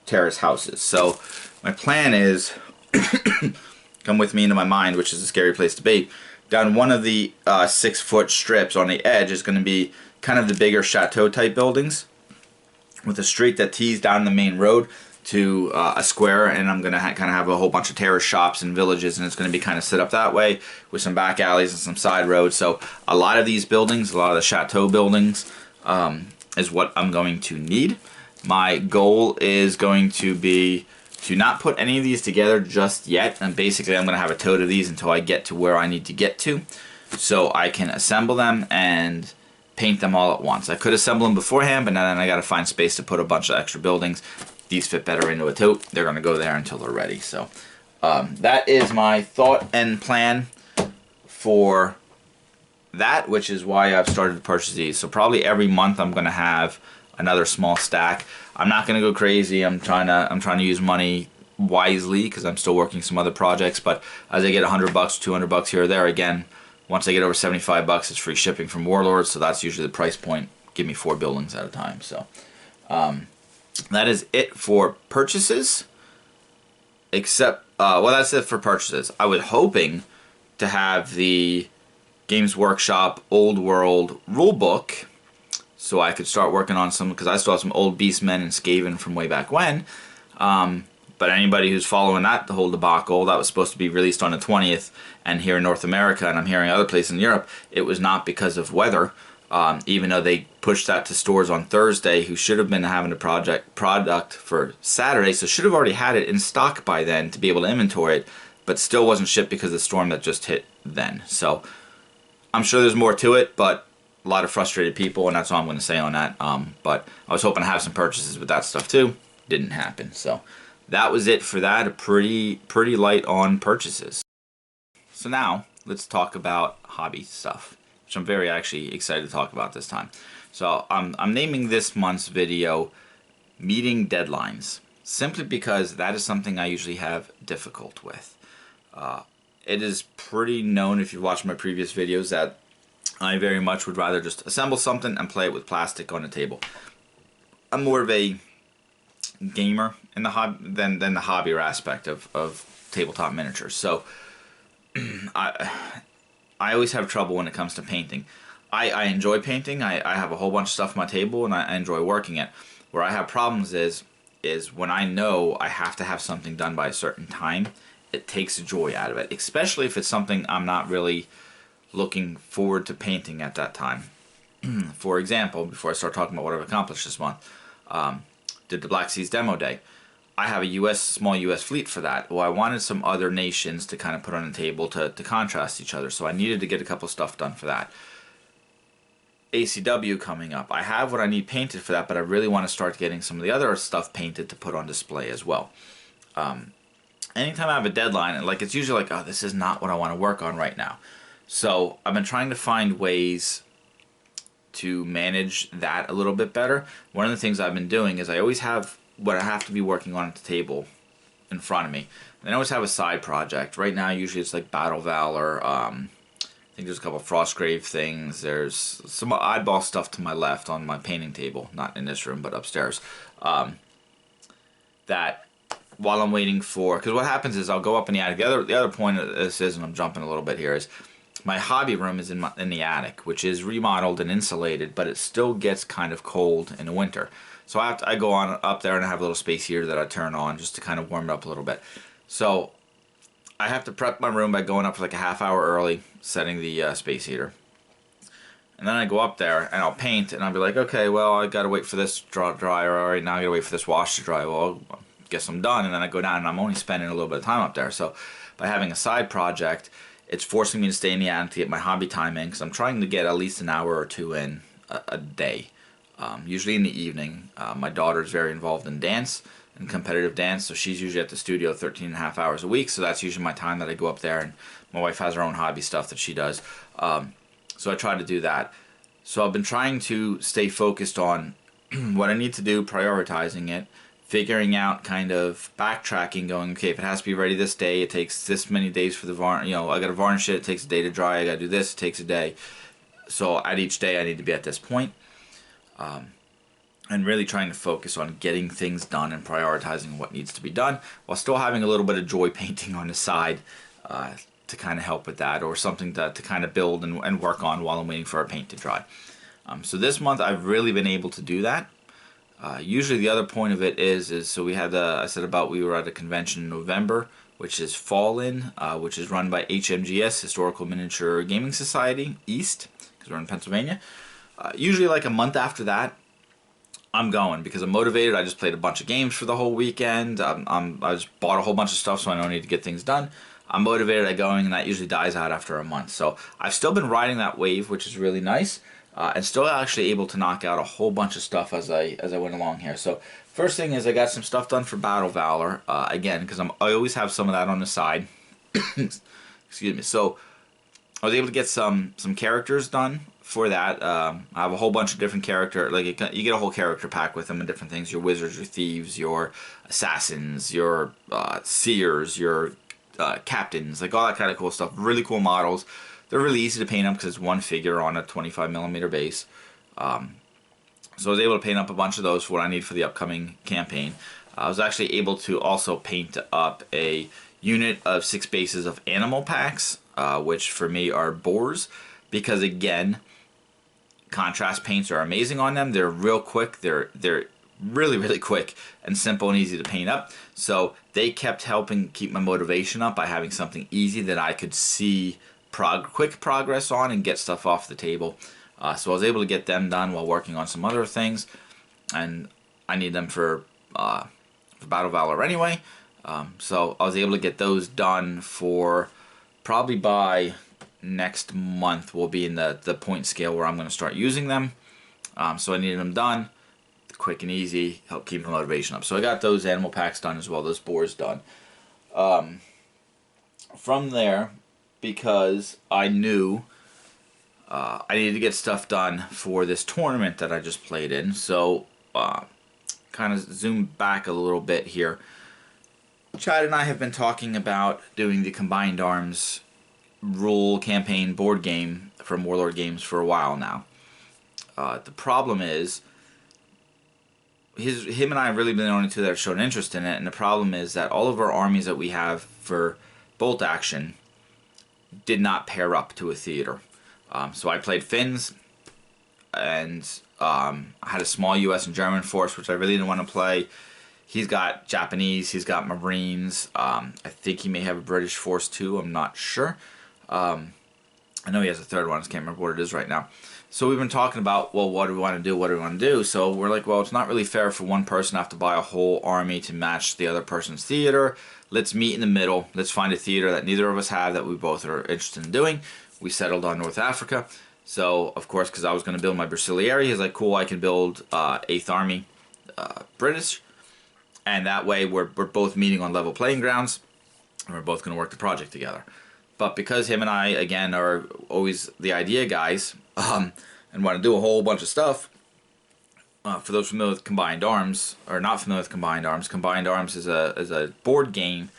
terrace houses. So my plan is, come with me into my mind, which is a scary place to be. Down one of the 6-foot strips on the edge is going to be kind of the bigger chateau type buildings with a street that tees down the main road to a square, and I'm going to kind of have a whole bunch of terrace shops and villages, and it's going to be kind of set up that way with some back alleys and some side roads. So a lot of these buildings, a lot of the chateau buildings, is what I'm going to need. My goal is going to be to not put any of these together just yet, and basically I'm going to have a tote of these until I get to where I need to get to, so I can assemble them and paint them all at once. I could assemble them beforehand, but then I got to find space to put a bunch of extra buildings. These fit better into a tote. They're going to go there until they're ready. So that is my thought and plan for that, which is why I've started to purchase these. So probably every month I'm going to have another small stack. I'm not going to go crazy. I'm trying to use money wisely because I'm still working some other projects. But as I get $100, $200 here or there, again, once I get over $75, it's free shipping from Warlord. So that's usually the price point. Give me 4 buildings at a time. So that is it for purchases. Except, well, that's it for purchases. I was hoping to have the Games Workshop Old World rulebook, so I could start working on some, because I still have some old Beastmen and Skaven from way back when. But anybody who's following that, the whole debacle, that was supposed to be released on the 20th, and here in North America, and I'm hearing other places in Europe, it was not because of weather. Even though they pushed that to stores on Thursday, who should have been having a product for Saturday, so should have already had it in stock by then to be able to inventory it, but still wasn't shipped because of the storm that just hit then. So I'm sure there's more to it, but a lot of frustrated people, and that's all I'm going to say on that. But I was hoping to have some purchases with that stuff too. Didn't happen. So that was it for that. A pretty light on purchases. So now let's talk about hobby stuff, which I'm very actually excited to talk about this time. So I'm naming this month's video Meeting Deadlines, simply because that is something I usually have difficult with. It is pretty known, if you've watched my previous videos, that I very much would rather just assemble something and play it with plastic on a table. I'm more of a gamer in the hobby than the hobbier aspect of tabletop miniatures. So I always have trouble when it comes to painting. I enjoy painting. I have a whole bunch of stuff on my table and I enjoy working it. Where I have problems is when I know I have to have something done by a certain time, it takes the joy out of it, especially if it's something I'm not really looking forward to painting at that time. For example, before I start talking about what I've accomplished this month, did the Black Seas demo day. I have a small U.S. fleet for that. Well, I wanted some other nations to kind of put on the table to contrast each other, so I needed to get a couple stuff done for that. ACW coming up. I have what I need painted for that, but I really want to start getting some of the other stuff painted to put on display as well. Anytime I have a deadline, like it's usually like, oh, this is not what I want to work on right now. So I've been trying to find ways to manage that a little bit better. One of the things I've been doing is I always have what I have to be working on at the table in front of me. And I always have a side project. Right now, usually it's like Battle Valor. I think there's a couple of Frostgrave things. There's some oddball stuff to my left on my painting table, not in this room, but upstairs. That while I'm waiting for, because what happens is I'll go up in the attic. The other point of this is, and I'm jumping a little bit here, is my hobby room is in the attic, which is remodeled and insulated, but it still gets kind of cold in the winter. So I go on up there and I have a little space heater that I turn on just to kind of warm it up a little bit. So I have to prep my room by going up for like a half hour early, setting the space heater. And then I go up there and I'll paint and I'll be like, okay, well, I gotta wait for this dry, all right, now I gotta wait for this wash to dry. Well, I guess I'm done. And then I go down and I'm only spending a little bit of time up there. So by having a side project, it's forcing me to stay in the attic to get my hobby time in, because I'm trying to get at least an hour or two in a day. Usually in the evening. My daughter's very involved in dance and competitive dance, so she's usually at the studio 13 and a half hours a week, so that's usually my time that I go up there, and my wife has her own hobby stuff that she does. So I try to do that. So I've been trying to stay focused on what I need to do, prioritizing it, figuring out kind of backtracking, going, okay, if it has to be ready this day, it takes this many days for the varnish, I gotta varnish it takes a day to dry, I gotta do this, it takes a day. So at each day I need to be at this point. And really trying to focus on getting things done and prioritizing what needs to be done, while still having a little bit of joy painting on the side to kind of help with that, or something to kind of build and work on while I'm waiting for our paint to dry. So this month I've really been able to do that. Usually the other point of it is so we had we were at a convention in November, which is Fallen, which is run by HMGS, Historical Miniature Gaming Society East, because we're in Pennsylvania. Usually like a month after that, I'm going because I'm motivated. I just played a bunch of games for the whole weekend. I just bought a whole bunch of stuff, so I don't need to get things done. I'm motivated at going, and that usually dies out after a month. So I've still been riding that wave, which is really nice, and still actually able to knock out a whole bunch of stuff as I went along here. So first thing is I got some stuff done for Battle Valor again, because I always have some of that on the side. Excuse me. So I was able to get some characters done for that. I have a whole bunch of different character, like you get a whole character pack with them and different things. Your wizards, your thieves, your assassins, your seers, your captains, like all that kind of cool stuff. Really cool models. They're really easy to paint up because it's one figure on a 25mm base. So I was able to paint up a bunch of those for what I need for the upcoming campaign. I was actually able to also paint up a unit of 6 bases of animal packs, which for me are boars, because again, contrast paints are amazing on them. They're real quick. They're really quick and simple and easy to paint up. So they kept helping keep my motivation up by having something easy that I could see quick progress on and get stuff off the table. So I was able to get them done while working on some other things, and I need them for Battle Valor anyway. So I was able to get those done for probably by next month. We'll be in the point scale where I'm going to start using them. So I needed them done quick and easy, help keep the motivation up. So I got those animal packs done as well, those boars done. From there, because I knew I needed to get stuff done for this tournament that I just played in. So, kind of zoom back a little bit here. Chad and I have been talking about doing the Combined Arms rule campaign board game from Warlord Games for a while now. The problem is, him and I have really been the only two that have shown interest in it, and the problem is that all of our armies that we have for bolt action did not pair up to a theater. So I played Finns, and I had a small U.S. and German force, which I really didn't want to play. He's got Japanese, he's got Marines. I think he may have a British force too, I'm not sure. I know he has a third one, I just can't remember what it is right now. So we've been talking about, well, what do we want to do, what do we want to do? So we're like, well, it's not really fair for one person to have to buy a whole army to match the other person's theater. Let's meet in the middle. Let's find a theater that neither of us have that we both are interested in doing. We settled on North Africa. So, of course, because I was going to build my Bracilieri, he's like, cool, I can build 8th Army British. And that way we're both meeting on level playing grounds, and we're both going to work the project together. But because him and I, again, are always the idea guys, and want to do a whole bunch of stuff, for those familiar with Combined Arms, or not familiar with Combined Arms is a board game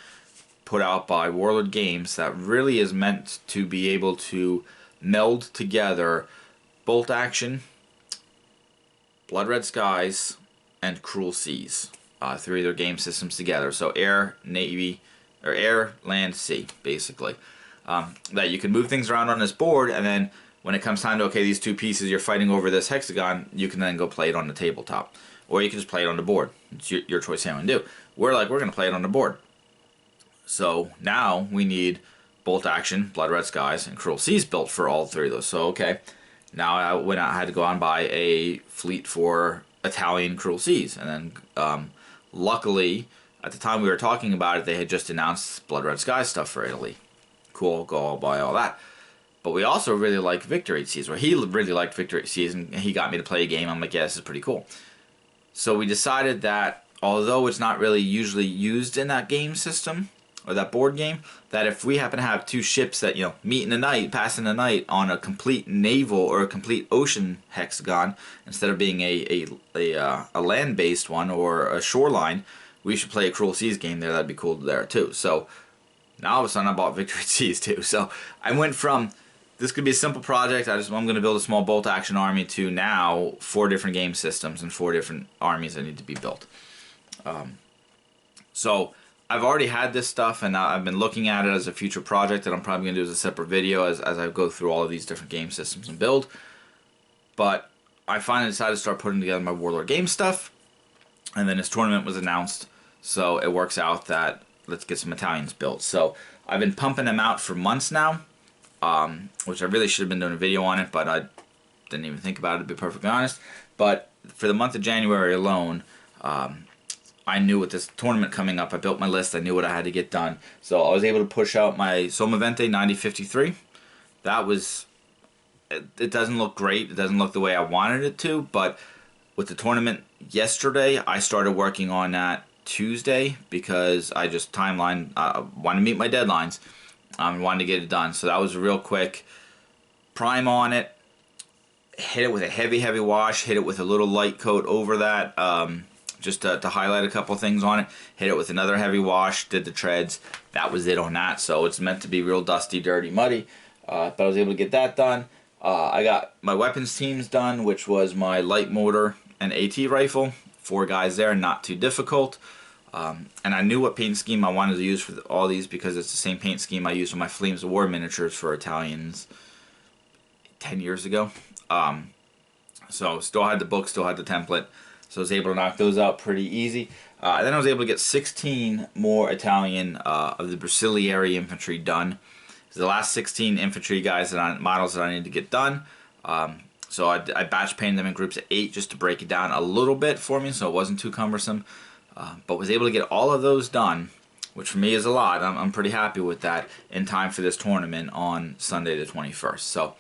put out by Warlord Games that really is meant to be able to meld together Bolt Action, Blood Red Skies, and Cruel Seas. Three of their game systems together. So air, navy, or air, land, sea, basically. That you can move things around on this board, and then when it comes time to, okay, these two pieces, you're fighting over this hexagon, you can then go play it on the tabletop. Or you can just play it on the board. It's your choice how you want to do. We're going to play it on the board. So now we need Bolt Action, Blood Red Skies, and Cruel Seas built for all three of those. So, okay, now I had to go out and buy a fleet for Italian Cruel Seas. And then, luckily, at the time we were talking about it, they had just announced Blood Red Skies stuff for Italy. Cool, go buy all that. But we also really like Victor 8 Seas, where he really liked Victor 8 Seas, and he got me to play a game. I'm like, yeah, this is pretty cool. So we decided that, although it's not really usually used in that game system, or that board game, that if we happen to have two ships that, meet in the night, pass in the night on a complete naval or a complete ocean hexagon, instead of being a land-based one or a shoreline, we should play a Cruel Seas game there. That'd be cool there too. So now all of a sudden I bought Victor 8 Seas too. So I went from, this could be a simple project, I'm going to build a small bolt action army, to now 4 different game systems and 4 different armies that need to be built. So I've already had this stuff, and I've been looking at it as a future project that I'm probably going to do as a separate video as I go through all of these different game systems and build. But I finally decided to start putting together my Warlord Games stuff, and then this tournament was announced, so it works out that let's get some Italians built. So I've been pumping them out for months now, which I really should have been doing a video on it, but I didn't even think about it, to be perfectly honest. But for the month of January alone, I knew with this tournament coming up, I built my list, I knew what I had to get done. So I was able to push out my Somavente 9053. That was, it doesn't look great, it doesn't look the way I wanted it to, but with the tournament yesterday, I started working on that Tuesday, because I just wanted to meet my deadlines, and wanted to get it done. So that was real quick. Prime on it, hit it with a heavy wash, hit it with a little light coat over that, just to highlight a couple things on it. Hit it with another heavy wash, did the treads. That was it on that. So it's meant to be real dusty, dirty, muddy. But I was able to get that done. I got my weapons teams done, which was my light mortar and AT rifle. 4 guys there, not too difficult. And I knew what paint scheme I wanted to use for all these, because it's the same paint scheme I used for my Flames of War miniatures for Italians 10 years ago. So still had the book, still had the template. So I was able to knock those out pretty easy. And then I was able to get 16 more Italian of the Bracilieri infantry done. So the last 16 infantry models that I need to get done. So I batch painted them in groups of 8 just to break it down a little bit for me, so it wasn't too cumbersome. But was able to get all of those done, which for me is a lot. I'm pretty happy with that, in time for this tournament on Sunday the 21st. So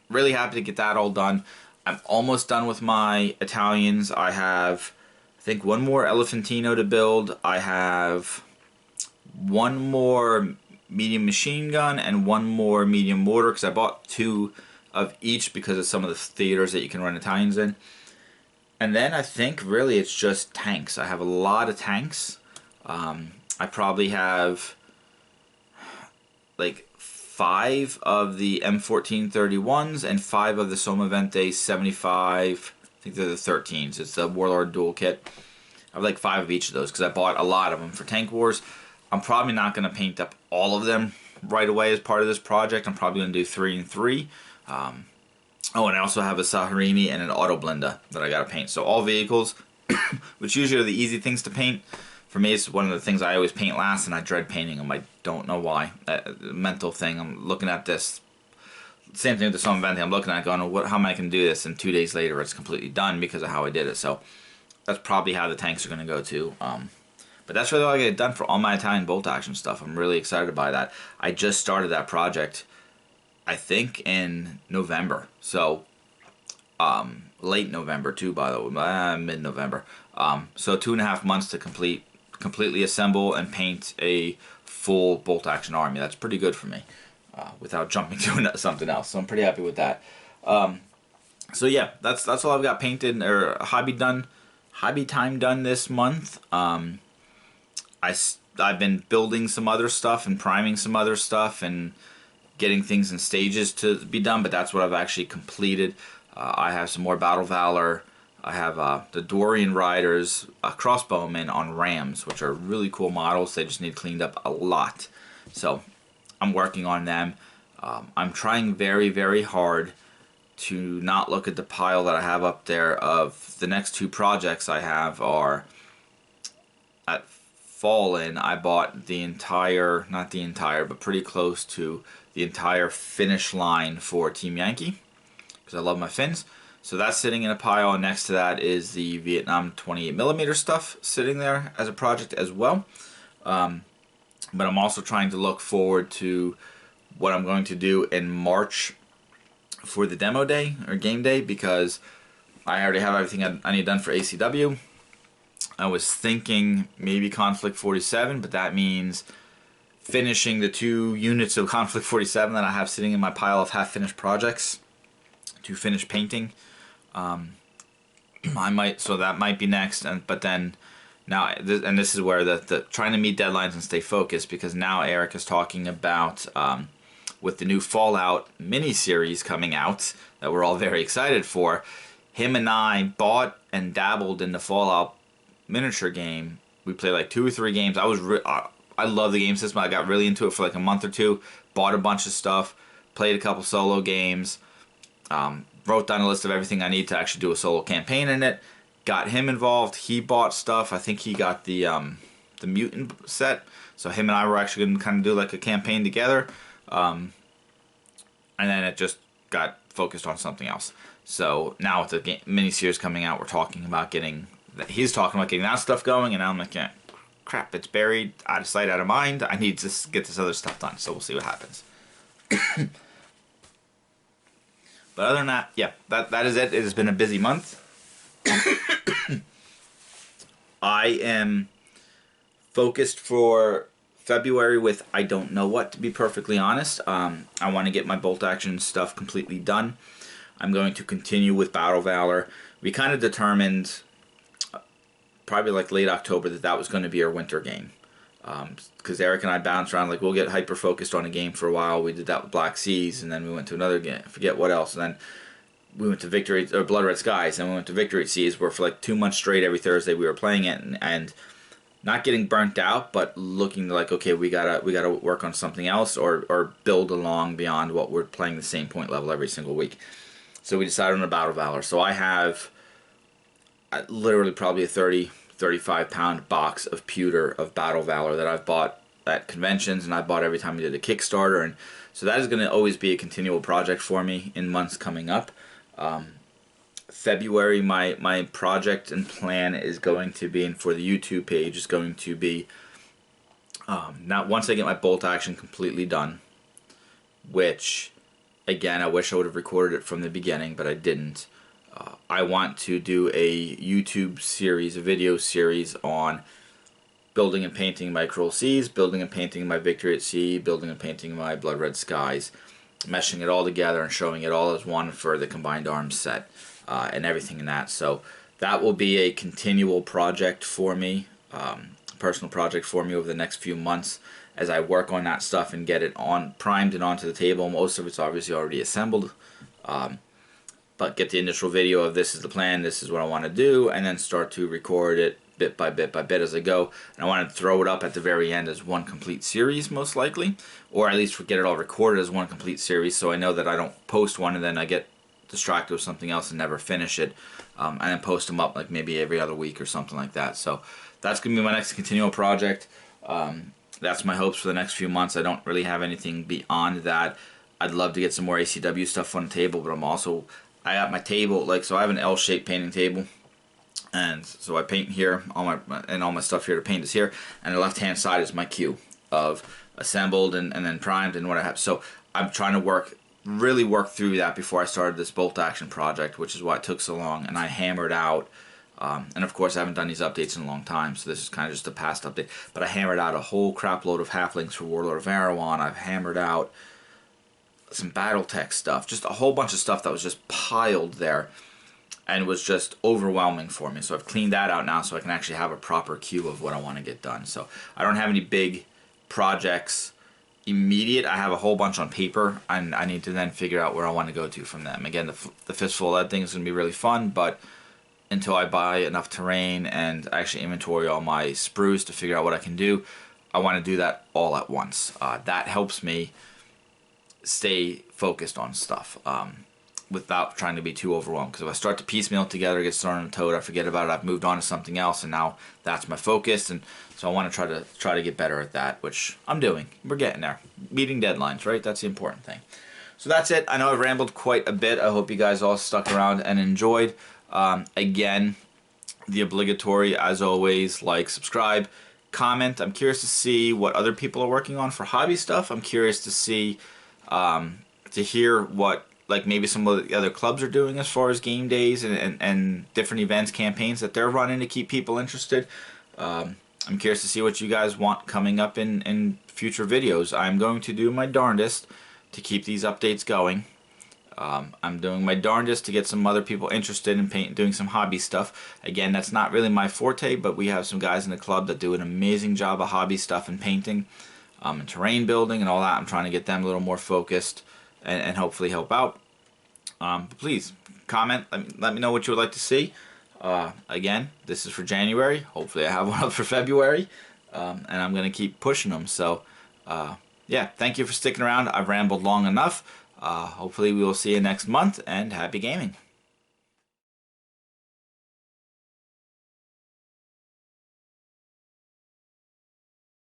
really happy to get that all done. I'm almost done with my Italians. I have, I think, 1 more Elefantino to build. I have 1 more medium machine gun and one more medium mortar, because I bought 2 of each because of some of the theaters that you can run Italians in. And then I think really it's just tanks. I have a lot of tanks. I probably have like 5 of the M1431s and 5 of the Somavente 75. I think they're the 13s. It's the Warlord dual kit. I have like 5 of each of those because I bought a lot of them for Tank Wars. I'm probably not going to paint up all of them right away as part of this project. I'm probably going to do 3 and 3. Oh, and I also have a Saharini and an Auto Blenda that I got to paint. So all vehicles, which usually are the easy things to paint. For me, it's one of the things I always paint last, and I dread painting them. I don't know why. Mental thing. I'm looking at this. Same thing with the Somavente. I'm looking at it going, how am I going to do this? And 2 days later, it's completely done because of how I did it. So that's probably how the tanks are going to go too. But that's really all I get done for all my Italian bolt action stuff. I'm really excited by that. I just started that project, I think, in November. So late November too, by the way, mid-November. So 2.5 months to completely assemble and paint a full bolt action army. That's pretty good for me, without jumping to something else. So I'm pretty happy with that. So yeah, that's all I've got painted or hobby time done this month. I've been building some other stuff and priming some other stuff and getting things in stages to be done, but that's what I've actually completed. I have some more Battle Valor. I have the Dorian Riders crossbowmen on rams, which are really cool models. They just need cleaned up a lot. So I'm working on them. I'm trying very, very hard to not look at the pile that I have up there of the next 2 projects I have are at Fallen. I bought the entire, not the entire, but pretty close to the entire finish line for Team Yankee because I love my Finns. So that's sitting in a pile. Next to that is the Vietnam 28mm stuff sitting there as a project as well. But I'm also trying to look forward to what I'm going to do in March for the demo day or game day, because I already have everything I need done for ACW. I was thinking maybe Conflict 47, but that means finishing the 2 units of Conflict 47 that I have sitting in my pile of half-finished projects to finish painting. So that might be next, but then now, and this is where the trying to meet deadlines and stay focused, because now Eric is talking about with the new Fallout mini-series coming out that we're all very excited for. Him and I bought and dabbled in the Fallout miniature game. We played like 2 or 3 games. I love the game system. I got really into it for like a month or 2. Bought a bunch of stuff. Played a couple solo games. Wrote down a list of everything I need to actually do a solo campaign in it. Got him involved. He bought stuff. I think he got the mutant set. So him and I were actually going to kind of do like a campaign together. And then it just got focused on something else. So now with the mini-series coming out, we're talking about he's talking about getting that stuff going, and I'm like, yeah, crap, it's buried, out of sight, out of mind. I need to get this other stuff done, so we'll see what happens. But other than that, yeah, that is it. It has been a busy month. I am focused for February with I don't know what, to be perfectly honest. I want to get my bolt action stuff completely done. I'm going to continue with Battle Valor. We kind of determined probably like late October that was going to be our winter game. Because Eric and I bounced around, like we'll get hyper focused on a game for a while. We did that with Black Seas, and then we went to another game, I forget what else, and then we went to Victory or Blood Red Skies, and we went to Victory Seas, where for like 2 months straight every Thursday we were playing it, and not getting burnt out, but looking like, okay, we gotta work on something else or build along beyond what we're playing the same point level every single week. So we decided on a Battle Valor. So I have literally probably a 35 pound box of pewter of Battle Valor that I've bought at conventions, and I bought every time we did a Kickstarter, and so that is going to always be a continual project for me in months coming up. February, my project and plan is going to be, and for the YouTube page is going to be, now once I get my bolt action completely done, which again I wish I would have recorded it from the beginning, but I didn't. I want to do a YouTube series, a video series on building and painting my Cruel Seas, building and painting my Victory at Sea, building and painting my Blood Red Skies, meshing it all together and showing it all as one for the Combined Arms set, and everything in that. So that will be a continual project for me, personal project for me over the next few months as I work on that stuff and get it on primed and onto the table. Most of it's obviously already assembled, but get the initial video of this is the plan, this is what I want to do, and then start to record it bit by bit by bit as I go. And I want to throw it up at the very end as one complete series, most likely, or at least get it all recorded as one complete series, so I know that I don't post one and then I get distracted with something else and never finish it, and then post them up like maybe every other week or something like that. So that's going to be my next continual project. That's my hopes for the next few months. I don't really have anything beyond that. I'd love to get some more ACW stuff on the table, but I got my table, like, so I have an L-shaped painting table, and so I paint here, all my stuff here to paint is here, and the left-hand side is my queue of assembled and then primed and what I have. So I'm trying to really work through that before I started this bolt action project, which is why it took so long, and I hammered out, and of course I haven't done these updates in a long time, so this is kind of just a past update, but I hammered out a whole crap load of halflings for Warlord of Erewhon. I've hammered out some Battletech stuff, just a whole bunch of stuff that was just piled there and was just overwhelming for me. So I've cleaned that out now so I can actually have a proper queue of what I want to get done. So I don't have any big projects immediate. I have a whole bunch on paper, and I need to then figure out where I want to go to from them. Again, the Fistful of Lead thing is going to be really fun, but until I buy enough terrain and actually inventory all my sprues to figure out what I can do, I want to do that all at once. That helps me stay focused on stuff without trying to be too overwhelmed, because if I start to piecemeal together, get started on a toad, I forget about it, I've moved on to something else, and now that's my focus. And so I want to try to get better at that, which I'm doing. We're getting there. Meeting deadlines, right? That's the important thing. So that's it. I know I've rambled quite a bit. I hope you guys all stuck around and enjoyed. Again, the obligatory, as always, like, subscribe, comment. I'm curious to see what other people are working on for hobby stuff. I'm curious to see to hear what, like, maybe some of the other clubs are doing as far as game days and different events, campaigns that they're running to keep people interested. I'm curious to see what you guys want coming up in future videos. I'm going to do my darndest to keep these updates going. I'm doing my darndest to get some other people interested in doing some hobby stuff. Again, that's not really my forte, but we have some guys in the club that do an amazing job of hobby stuff and painting, and terrain building and all that. I'm trying to get them a little more focused and hopefully help out. But please comment, let me know what you would like to see. Again, this is for January. Hopefully I have one up for February, and I'm going to keep pushing them. So yeah, thank you for sticking around. I've rambled long enough. Hopefully we will see you next month, and happy gaming.